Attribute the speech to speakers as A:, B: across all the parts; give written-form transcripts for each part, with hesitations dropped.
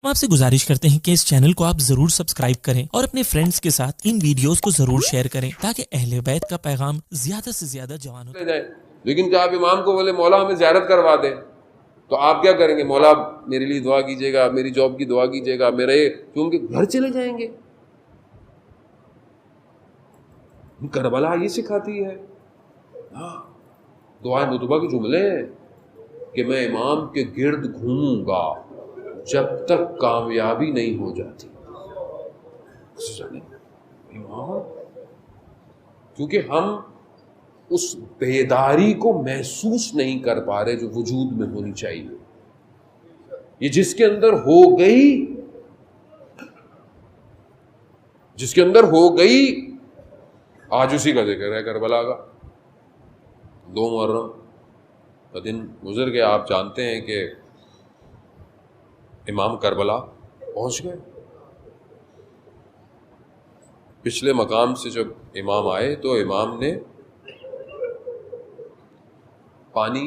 A: ہم آپ سے گزارش کرتے ہیں کہ اس چینل کو آپ ضرور سبسکرائب کریں اور اپنے فرینڈز کے ساتھ ان ویڈیوز کو ضرور شیئر کریں تاکہ اہل بیت کا پیغام زیادہ سے زیادہ جوانوں
B: لے جائیں. لیکن جب آپ امام کو بولے مولا ہمیں زیارت کروا دیں تو آپ کیا کریں گے؟ مولا میرے لیے دعا کیجیے گا، میری جاب کی دعا کیجیے گا، میرے تو ان کے گھر چلے جائیں گے. کربلا یہ سکھاتی ہے. دعائے نطبہ کے جملے ہیں کہ میں امام کے گرد گھوموں گا جب تک کامیابی نہیں ہو جاتی. امام، کیونکہ ہم اس بیداری کو محسوس نہیں کر پا رہے جو وجود میں ہونی چاہیے. یہ جس کے اندر ہو گئی، جس کے اندر ہو گئی. آج اسی کا ذکر ہے کربلا کا. 2 محرم کا دن گزر گیا. آپ جانتے ہیں کہ امام کربلا پہنچ گئے. پچھلے مقام سے جب امام آئے تو امام نے پانی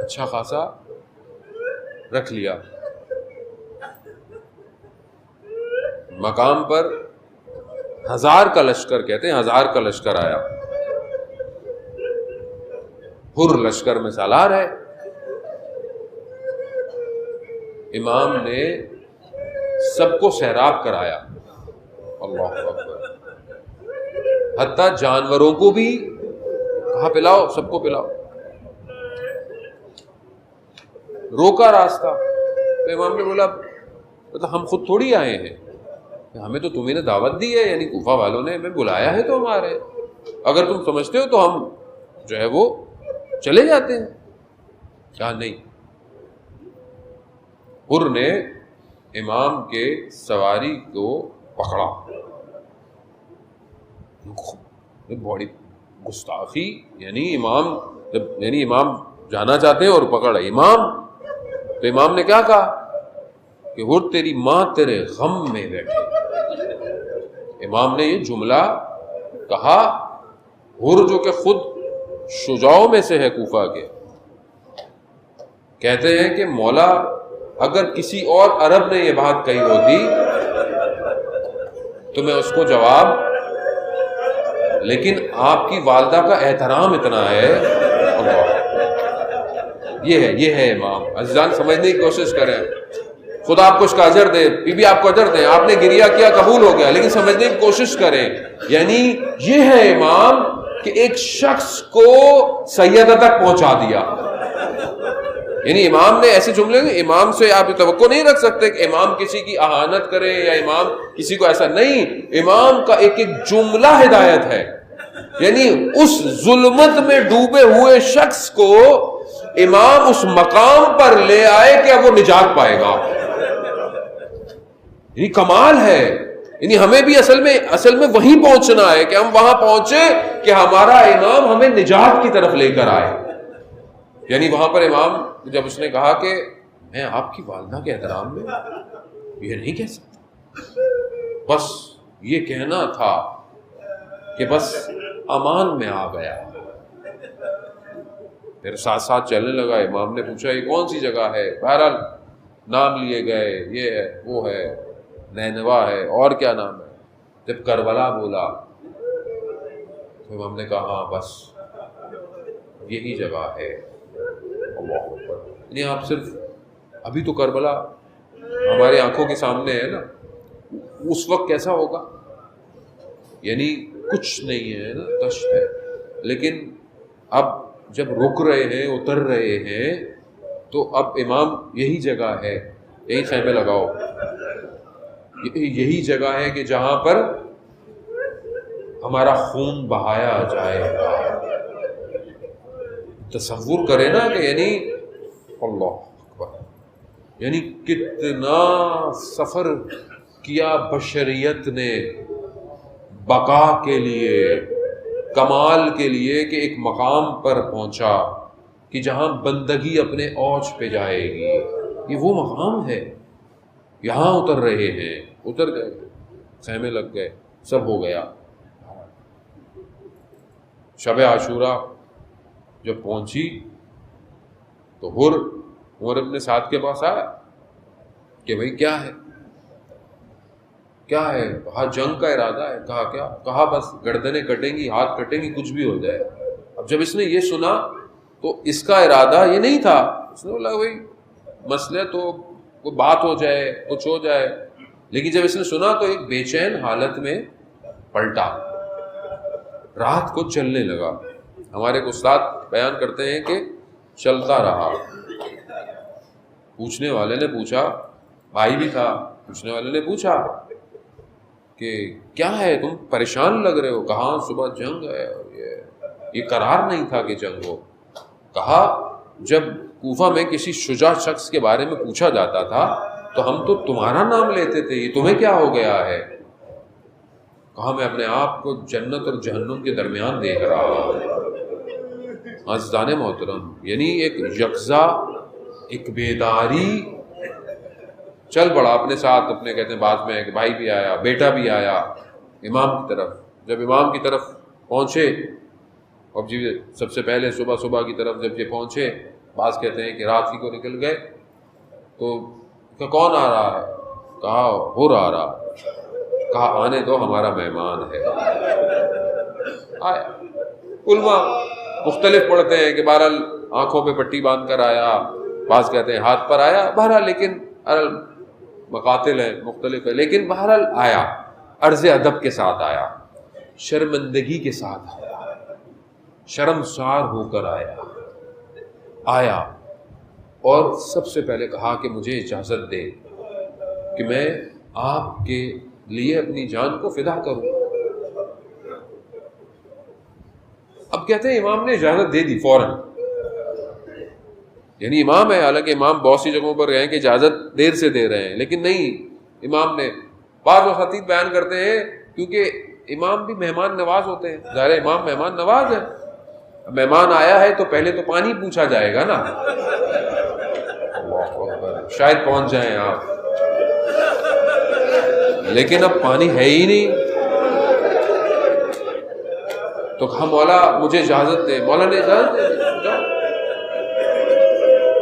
B: اچھا خاصا رکھ لیا. مقام پر 1000 کا لشکر، کہتے ہیں 1000 کا لشکر آیا. ہر لشکر میں سالار ہے. امام نے سب کو سیراب کرایا. اللہ اکبر. حتیٰ جانوروں کو بھی کہا پلاؤ، سب کو پلاؤ. روکا راستہ تو امام نے بولا ہم خود تھوڑی آئے ہیں، ہمیں تو تمہیں نے دعوت دی ہے، یعنی کوفہ والوں نے ہمیں بلایا ہے تو ہم آ رہے ہیں. اگر تم سمجھتے ہو تو ہم جو ہے وہ چلے جاتے ہیں. کہا نہیں. حر نے امام کے سواری کو پکڑا. بڑی گستاخی. یعنی امام جانا چاہتے ہیں اور پکڑا امام. تو امام نے کیا کہا کہ حر تیری ماں تیرے غم میں بیٹھے. امام نے یہ جملہ کہا. حر جو کہ خود شجاعوں میں سے ہے کوفہ کے، کہتے ہیں کہ مولا اگر کسی اور عرب نے یہ بات کہی ہوتی تو میں اس کو جواب، لیکن آپ کی والدہ کا احترام اتنا ہے. یہ ہے امام. عزیزان سمجھنے کی کوشش کریں. خدا آپ کو اس کا اجر دے، بی بی آپ کو اجر دے. آپ نے گریہ کیا، قبول ہو گیا، لیکن سمجھنے کی کوشش کریں. یعنی یہ ہے امام کہ ایک شخص کو سیدہ تک پہنچا دیا. یعنی امام نے ایسے جملے، امام سے آپ توقع نہیں رکھ سکتے کہ امام کسی کی اہانت کرے یا امام کسی کو ایسا نہیں. امام کا ایک جملہ ہدایت ہے. یعنی اس ظلمت میں ڈوبے ہوئے شخص کو امام اس مقام پر لے آئے کہ اب وہ نجات پائے گا. یہ کمال ہے. یعنی ہمیں بھی اصل میں وہیں پہنچنا ہے کہ ہم وہاں پہنچے کہ ہمارا امام ہمیں نجات کی طرف لے کر آئے. یعنی وہاں پر امام جب اس نے کہا کہ میں آپ کی والدہ کے احترام میں یہ نہیں کہہ سکتا، بس یہ کہنا تھا کہ بس امان میں آ گیا. پھر ساتھ ساتھ چلنے لگا. امام نے پوچھا یہ کون سی جگہ ہے؟ بہرحال نام لیے گئے، یہ ہے، وہ ہے، نینوا ہے، اور کیا نام ہے. جب کربلا بولا تو امام نے کہا ہاں بس یہی جگہ ہے. اللہ اکبر. یعنی آپ صرف ابھی تو کربلا ہمارے آنکھوں کے سامنے ہے نا، اس وقت کیسا ہوگا؟ یعنی کچھ نہیں ہے نا، دشت ہے. لیکن اب جب رک رہے ہیں، اتر رہے ہیں، تو اب امام یہی جگہ ہے، یہی خیمے لگاؤ. یہی جگہ ہے کہ جہاں پر ہمارا خون بہایا جائے گا. تصور کریں نا کہ یعنی اللہ اکبر، یعنی کتنا سفر کیا بشریت نے بقا کے لیے، کمال کے لیے، کہ ایک مقام پر پہنچا کہ جہاں بندگی اپنے اوج پہ جائے گی. یہ وہ مقام ہے. یہاں اتر رہے ہیں، اتر گئے، خیمے لگ گئے، سب ہو گیا. شب عاشورہ جب پہنچی تو حر ابن سعد کے پاس آیا. کہ بھئی کیا ہے، کیا ہے؟ کہا جنگ کا ارادہ ہے۔ کہا کیا؟ کہا بس گردنیں کٹیں گی، ہاتھ کٹیں گی، کچھ بھی ہو جائے۔ اب جب اس نے یہ سنا تو اس کا ارادہ یہ نہیں تھا، اس نے بولا بھائی مسئلہ تو کوئی بات ہو جائے، کچھ ہو جائے، لیکن جب اس نے سنا تو ایک بے چین حالت میں پلٹا، رات کو چلنے لگا۔ ہمارے استاد بیان کرتے ہیں کہ چلتا رہا۔ پوچھنے والے نے پوچھا، بھائی بھی تھا، پوچھنے والے نے پوچھا کہ کیا ہے تم پریشان لگ رہے ہو؟ کہا صبح جنگ ہے، یہ قرار نہیں تھا کہ جنگ ہو۔ کہا جب کوفہ میں کسی شجاع شخص کے بارے میں پوچھا جاتا تھا تو ہم تو تمہارا نام لیتے تھے، یہ تمہیں کیا ہو گیا ہے؟ کہا میں اپنے آپ کو جنت اور جہنم کے درمیان دیکھ رہا ہوں۔ عزیزان محترم، یعنی ایک یکزا، ایک بیداری چل پڑا اپنے ساتھ، اپنے کہتے ہیں بعد میں ایک بھائی بھی آیا، بیٹا بھی آیا امام کی طرف۔ جب امام کی طرف پہنچے، اب جی سب سے پہلے صبح کی طرف جب یہ پہنچے، بعض کہتے ہیں کہ رات ہی کو نکل گئے، تو کہ کون آ رہا ہے؟ کہا حر آ رہا ہے۔ کہا آنے دو، ہمارا مہمان ہے۔ آیا، علماء مختلف پڑھتے ہیں کہ بہرحال آنکھوں پہ پٹی باندھ کر آیا، بعض کہتے ہیں ہاتھ پر آیا، بہرحال لیکن مقاتل ہے، مختلف ہے، لیکن بہرحال آیا، عرض ادب کے ساتھ آیا، شرمندگی کے ساتھ آیا، شرمسار ہو کر آیا اور سب سے پہلے کہا کہ مجھے اجازت دے کہ میں آپ کے لیے اپنی جان کو فدا کروں۔ اب کہتے ہیں امام نے اجازت دے دی فوراً، یعنی امام ہے، حالانکہ امام بہت سی جگہوں پر گئے کہ اجازت دیر سے دے رہے ہیں، لیکن نہیں، امام نے، بعض خطیب بیان کرتے ہیں کیونکہ امام بھی مہمان نواز ہوتے ہیں، ظاہر امام مہمان نواز ہے، مہمان آیا ہے تو پہلے تو پانی پوچھا جائے گا نا، شاید پہنچ جائیں آپ، لیکن اب پانی ہے ہی نہیں، تو کہا مولا مجھے اجازت دے۔ مولا نے اجازت دے،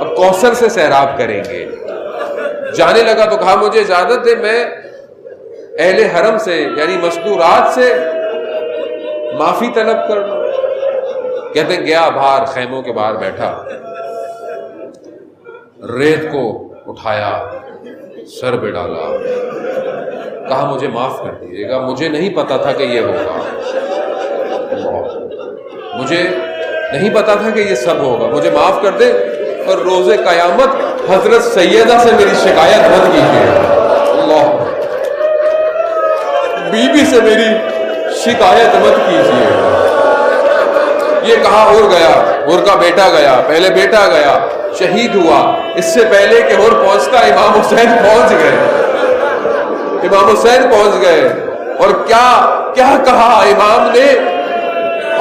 B: اب کوثر سے سیراب کریں گے۔ جانے لگا تو کہا مجھے اجازت دے، میں اہل حرم سے یعنی مستورات سے معافی طلب کر لوں۔ کہتے ہیں گیا باہر، خیموں کے باہر بیٹھا، ریت کو اٹھایا، سر پہ ڈالا، کہا مجھے معاف کر دیجیے گا، مجھے نہیں پتا تھا کہ یہ ہوگا، مجھے نہیں پتا تھا کہ یہ سب ہوگا، مجھے معاف کر دے، اور روز قیامت حضرت سیدہ سے میری شکایت مت کیجیے، اللہ، بیوی سے میری شکایت مت کیجیے۔ یہ کہا ہور گیا، ہور کا بیٹا گیا، پہلے بیٹا گیا، شہید ہوا، اس سے پہلے کہ ہور پہنچتا امام حسین پہنچ گئے، امام حسین پہنچ گئے، اور کیا کہا امام نے،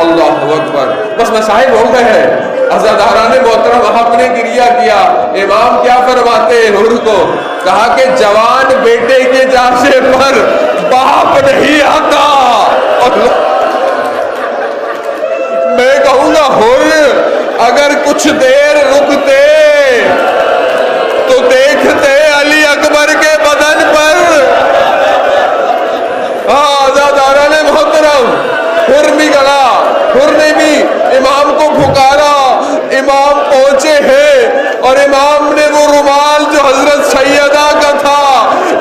B: اللہ اکبر، بس مسائل ہو گئے ہیں، عزاداران محترم آپ نے گریہ کیا، امام کیا فرماتے ہیں حر کو، کہا کہ جوان بیٹے کے جاشے پر باپ نہیں آتا، میں کہوں گا حر اگر کچھ دیر رکتے تو دیکھتے علی اکبر کے بدن پر، آزاداران محترم، حر بھی گڑا، حر نے بھی امام کو پکارا، امام پہنچے ہیں، اور امام نے وہ رومال جو حضرت سیدہ کا تھا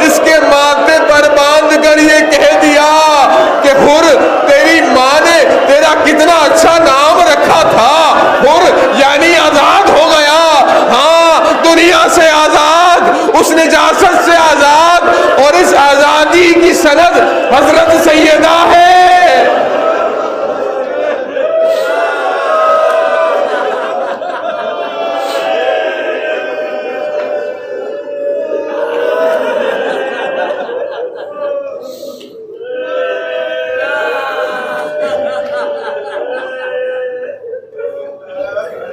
B: اس کے ماتھے پر باندھ کر یہ کہہ دیا کہ حر تیری ماں نے تیرا کتنا اچھا نام رکھا تھا، حر یعنی آزاد ہو گیا، ہاں دنیا سے آزاد، اس نجاست سے آزاد، اور اس آزادی کی سند حضرت سیدہ ہے۔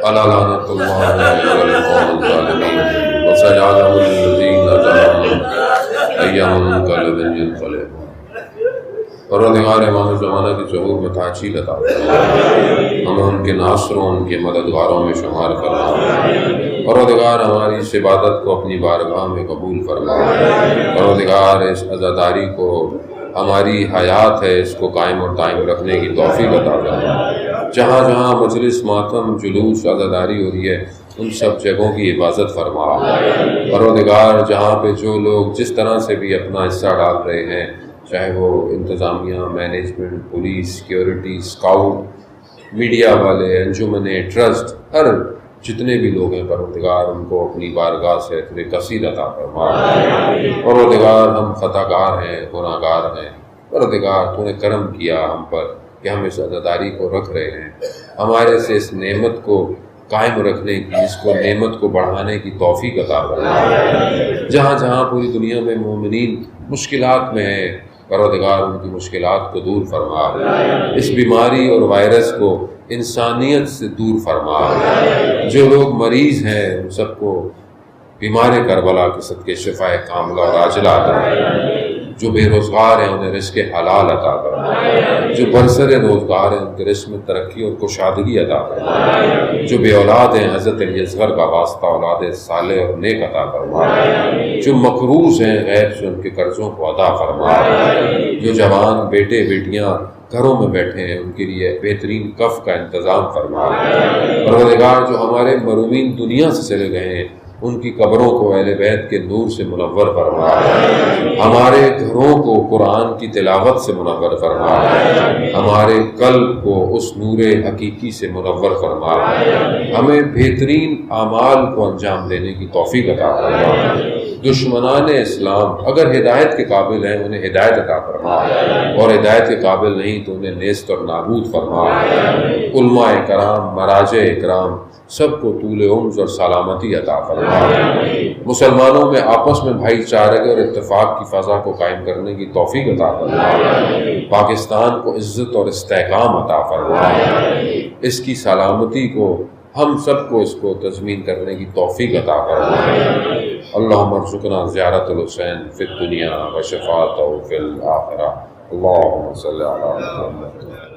B: لعنت اللہ علی القوم الظالمین وسيجعلهم الذین ظلموا ایاما منقلبا ينقلبون۔ پروردگار امام زمانہ کی ظہور میں تعجیل عطا فرما، ہمیں ان کے ناصروں، ان کے مددگاروں میں شمار کرنا، پروردگار ہماری اس عبادت کو اپنی بارگاہ میں قبول فرما۔ پروردگار اس عزاداری کو، ہماری حیات ہے اس کو قائم اور دائم رکھنے کی توفیق عطا فرما۔ جہاں جہاں مجلس، ماتم، جلوس، عزاداری ہو رہی ہے ان سب جگہوں کی حفاظت فرما۔ پروردگار جہاں پہ جو لوگ جس طرح سے بھی اپنا حصہ ڈال رہے ہیں، چاہے وہ انتظامیہ، management, police, security, scout, media والے، انجمنیں، ٹرسٹ، ہر جتنے بھی لوگ ہیں پروردگار ان کو اپنی بارگاہ سے اتنے کثیر عطا فرما۔ پروردگار ہم خطا کار ہیں، گناہ گار ہیں، پروردگار تو نے کرم کیا ہم پر کہ ہم اس عزاداری کو رکھ رہے ہیں، ہمارے سے اس نعمت کو قائم رکھنے کی، اس کو نعمت کو بڑھانے کی توفیق عطا فرما۔ جہاں جہاں پوری دنیا میں مومنین مشکلات میں ہیں، پروردگار ان کی مشکلات کو دور فرما، اس بیماری اور وائرس کو انسانیت سے دور فرما۔ جو لوگ مریض ہیں ان سب کو بیمار کربلا کے صدقے شفا کاملہ اور عاجلہ عطا فرما۔ جو بے روزگار ہیں انہیں رزق حلال عطا فرما۔ جو برسر روزگار ہیں ان کے رزق میں ترقی اور کشادگی عطا فرما۔ جو بے اولاد ہیں حضرت علی اصغر کا واسطہ اولاد صالح اور نیک عطا فرما۔ جو مقروض ہیں غیب سے ان کے قرضوں کو ادا فرما۔ جو جوان بیٹے بیٹیاں گھروں میں بیٹھے ہیں ان کے لیے بہترین کف کا انتظام فرما۔ پروردگار جو ہمارے مرحومین دنیا سے چلے گئے ہیں ان کی قبروں کو اہل بیت کے نور سے منور فرما۔ ہمارے گھروں کو قرآن کی تلاوت سے منور فرما۔ ہمارے قلب کو اس نور حقیقی سے منور فرما۔ ہمیں بہترین اعمال کو انجام دینے کی توفیق عطا فرما۔ دشمنان اسلام اگر ہدایت کے قابل ہیں انہیں ہدایت عطا فرما، اور ہدایت کے قابل نہیں تو انہیں نیست اور نابود فرما۔ علماء کرام، مراجع اکرام سب کو طول عمر اور سلامتی عطا فرما۔ مسلمانوں میں آپس میں بھائی چارے اور اتفاق کی فضا کو قائم کرنے کی توفیق عطا فرما۔ پاکستان کو عزت اور استحکام عطا فرما۔ اس کی سلامتی کو ہم سب کو اس کو تضمین کرنے کی توفیق عطا فرما۔ اللہم ارزقنا زیارت الحسین فی الدنیا و شفاعتہ فی الآخرہ۔ اللہم صلی علی محمد۔